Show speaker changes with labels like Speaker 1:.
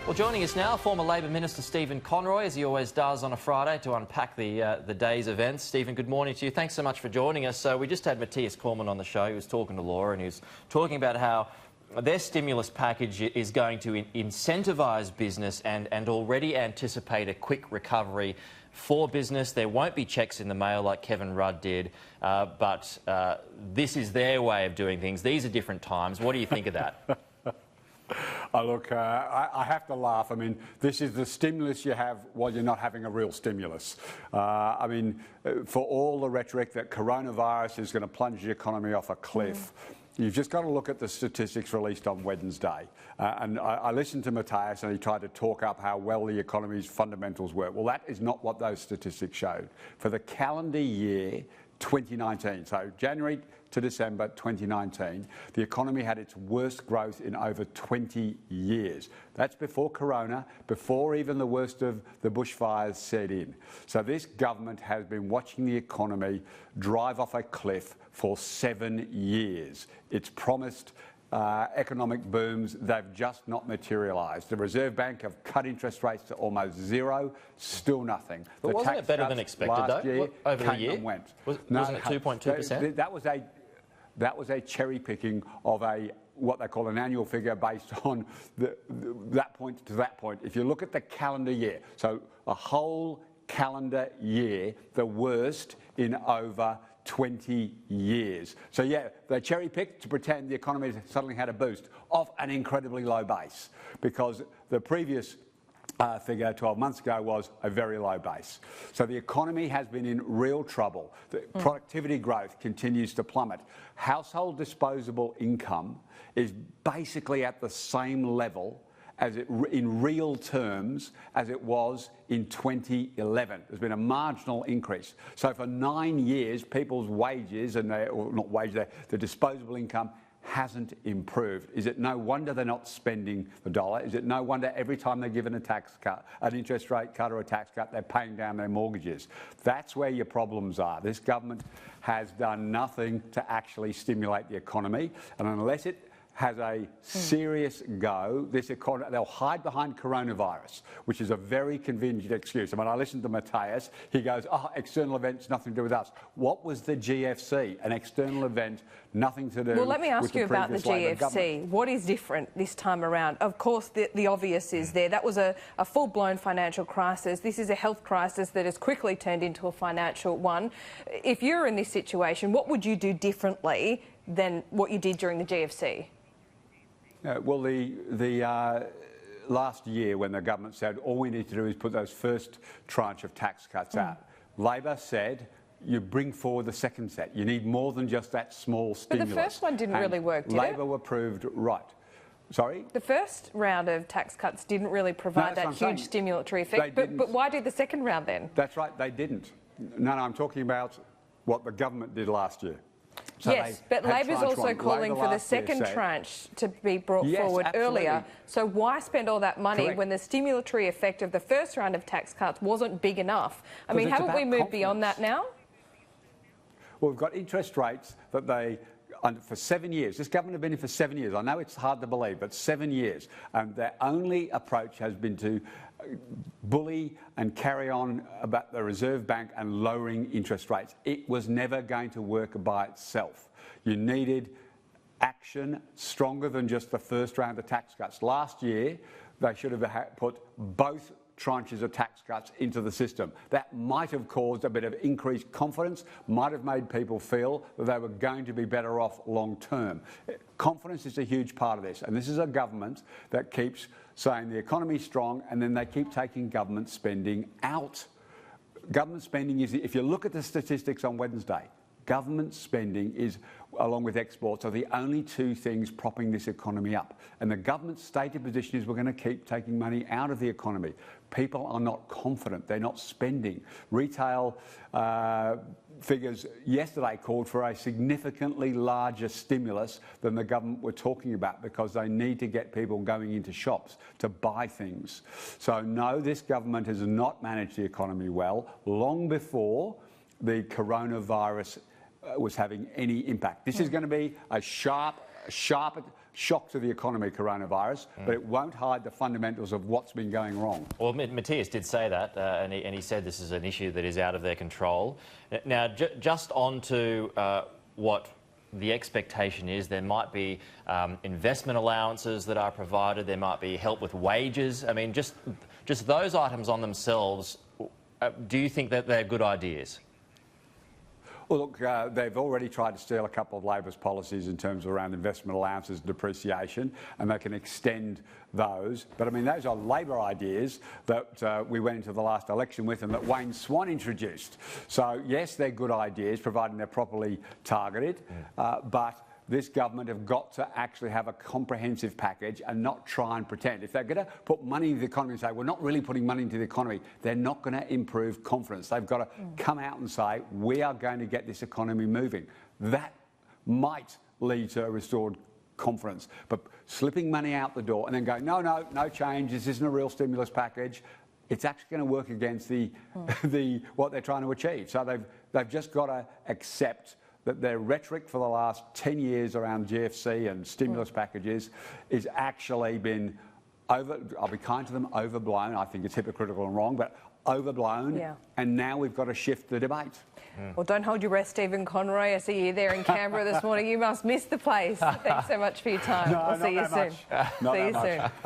Speaker 1: Well, joining us now, former Labor Minister Stephen Conroy, as he always does on a Friday, to unpack the day's events. Stephen, good morning to you. Thanks so much for joining us. So we just had Mathias Cormann on the show. He was talking to Laura and he was talking about how their stimulus package is going to incentivise business and already anticipate a quick recovery for business. There won't be cheques in the mail like Kevin Rudd did, but this is their way of doing things. These are different times. What do you think of that?
Speaker 2: Oh, look, I have to laugh. I mean, this is the stimulus you have while you're not having a real stimulus. I mean, for all the rhetoric that coronavirus is going to plunge the economy off a cliff, you've just got to look at the statistics released on Wednesday. And I listened to Mathias and he tried to talk up how well the economy's fundamentals were. Well, that is not what those statistics showed. For the calendar year 2019, so January to December 2019, the economy had its worst growth in over 20 years. That's before Corona, before even the worst of the bushfires set in. So this government has been watching the economy drive off a cliff for 7 years. It's promised economic booms, they've just not materialised. The Reserve Bank have cut interest rates to almost zero, still nothing.
Speaker 1: But wasn't it better than expected, though, over the year? Wasn't it 2.2%?
Speaker 2: That was a cherry picking of what they call an annual figure based on that point to that point. If you look at the calendar year, so a whole calendar year, the worst in over 20 years. So yeah, they cherry picked to pretend the economy suddenly had a boost off an incredibly low base, because the previous figure 12 months ago was a very low base. So the economy has been in real trouble. The productivity growth continues to plummet. Household disposable income is basically at the same level as in real terms as it was in 2011. There's been a marginal increase. So for 9 years, people's wages and their disposable income hasn't improved. Is it no wonder they're not spending the dollar? Is it no wonder every time they're given a tax cut, an interest rate cut or a tax cut, they're paying down their mortgages? That's where your problems are. This government has done nothing to actually stimulate the economy, and unless it has a serious go, this economy, they'll hide behind coronavirus, which is a very convenient excuse. And when I listen to Mathias, he goes, oh, external events, nothing to do with us. What was the GFC? An external event, nothing to do with the
Speaker 3: Well, let me ask you about the GFC. What is different this time around? Of course, the obvious is there. That was a full-blown financial crisis. This is a health crisis that has quickly turned into a financial one. If you're in this situation, what would you do differently than what you did during the GFC?
Speaker 2: Well, the last year when the government said all we need to do is put those first tranche of tax cuts out, Labor said you bring forward the second set. You need more than just that small stimulus.
Speaker 3: But the first one didn't really work, did it?
Speaker 2: Labor were proved right. Sorry?
Speaker 3: The first round of tax cuts didn't really provide that huge stimulatory effect. But why did the second round then?
Speaker 2: That's right, they didn't. No, I'm talking about what the government did last year. So
Speaker 3: yes, but Labor's also calling for the second tranche to be brought forward earlier. So why spend all that money when the stimulatory effect of the first round of tax cuts wasn't big enough? I mean, haven't we moved beyond that now?
Speaker 2: Well, we've got interest rates that for 7 years. This government have been in for 7 years. I know it's hard to believe, but 7 years. And their only approach has been to bully and carry on about the Reserve Bank and lowering interest rates. It was never going to work by itself. You needed action stronger than just the first round of tax cuts. Last year, they should have put both tranches of tax cuts into the system. That might have caused a bit of increased confidence, might have made people feel that they were going to be better off long term. Confidence is a huge part of this, and this is a government that keeps saying the economy's strong and then they keep taking government spending out. Government spending is, if you look at the statistics on Wednesday, government spending is, along with exports, are the only two things propping this economy up. And the government's stated position is we're going to keep taking money out of the economy. People are not confident. They're not spending. Retail figures yesterday called for a significantly larger stimulus than the government were talking about, because they need to get people going into shops to buy things. So no, this government has not managed the economy well long before the coronavirus was having any impact. This is going to be a sharp shock to the economy, coronavirus, but it won't hide the fundamentals of what's been going wrong.
Speaker 1: Well, Mathias did say that, and he said this is an issue that is out of their control. Now, just on to what the expectation is, there might be investment allowances that are provided, there might be help with wages. I mean, just those items on themselves, do you think that they're good ideas?
Speaker 2: Well, look, they've already tried to steal a couple of Labor's policies in terms of around investment allowances and depreciation, and they can extend those. But, I mean, those are Labor ideas that we went into the last election with and that Wayne Swan introduced. So, yes, they're good ideas, providing they're properly targeted, but this government have got to actually have a comprehensive package and not try and pretend. If they're going to put money into the economy and say, we're not really putting money into the economy, they're not going to improve confidence. They've got to come out and say, we are going to get this economy moving. That might lead to a restored confidence. But slipping money out the door and then going, no change, this isn't a real stimulus package, it's actually going to work against what they're trying to achieve. So they've just got to accept that their rhetoric for the last 10 years around GFC and stimulus packages is actually been I'll be kind to them, overblown. I think it's hypocritical and wrong, but overblown. Yeah. And now we've got to shift the debate.
Speaker 3: Well, don't hold your breath, Stephen Conroy. I see you there in Canberra this morning. You must miss the place. Thanks so much for your time.
Speaker 2: No,
Speaker 3: we'll see you soon.
Speaker 2: See you soon.